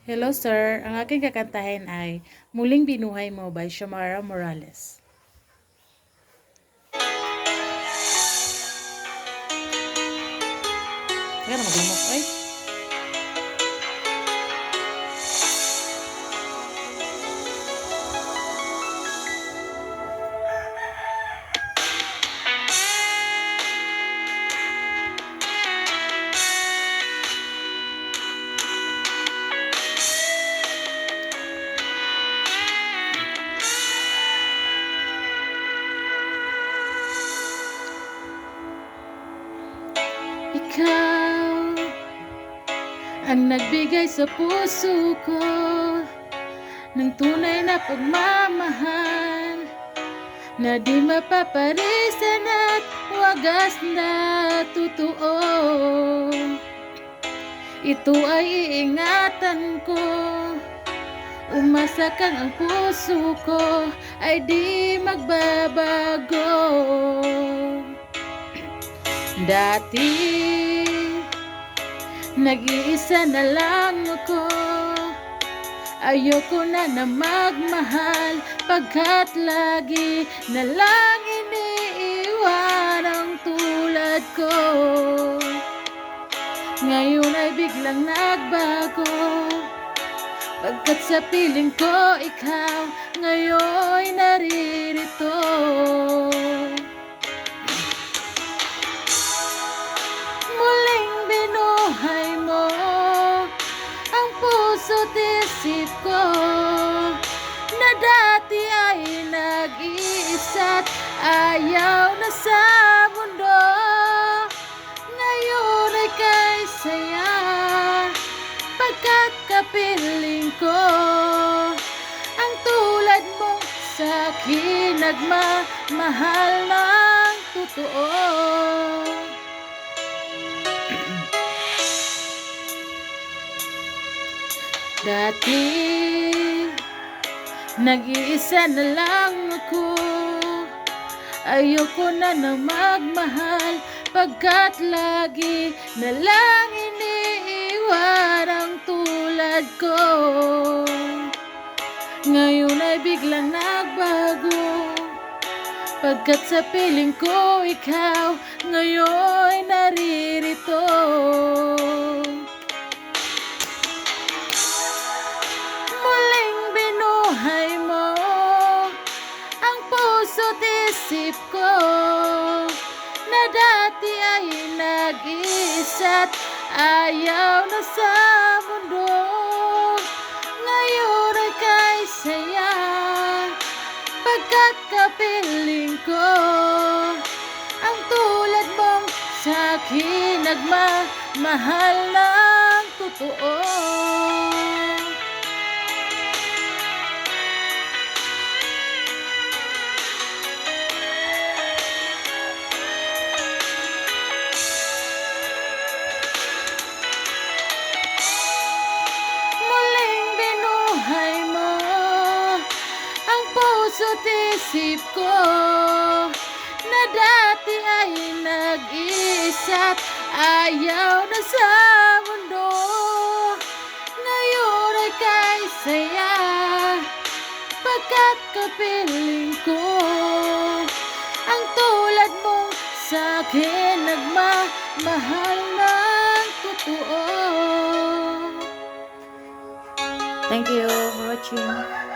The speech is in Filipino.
Hello sir, ang aking kakantahin ay Muling Binuhay Mo by Xiomara Morales. Kaya na maglimok ay. Ikaw ang nagbigay sa puso ko ng tunay na pagmamahal na di mapaparisan at wagas na totoo. Ito ay iingatan ko, umasa kang ang puso ko ay di magbabago. Dati nag-iisa na lang ako, ayoko na magmahal pagkat lagi na lang iniiwan ang tulad ko. Ngayon ay biglang nagbago, pagkat sa piling ko ikaw ngayon naririto. Muling binuhay mo ang puso't isip ko na dati ay nag-iisa't ayaw na sa mundo. Ngayon ay kay saya pagkat kapiling ko ang tulad mong sa'kin nagmamahal ng totoo. Dati nag-iisa na lang ako, ayoko na magmahal pagkat lagi na lang iniiwan ang tulad ko. Ngayon ay biglang nagbago, pagkat sa piling ko ikaw ngayon naririto. Muling binuhay mo ang puso't isip ko na dati ay nag-iisa't ayaw na sa mundo. Ngayon ay kay saya pagkat kapiling ko ang tulad mong sa'kin nagmamahal ng totoo. Puso't isip ko na dati ay nag-iisa't ayaw na sa mundo. Ngayon ay kay saya pagkat kapiling ko ang tulad mong sa'kin nagmamahal ng totoo. Thank you for watching.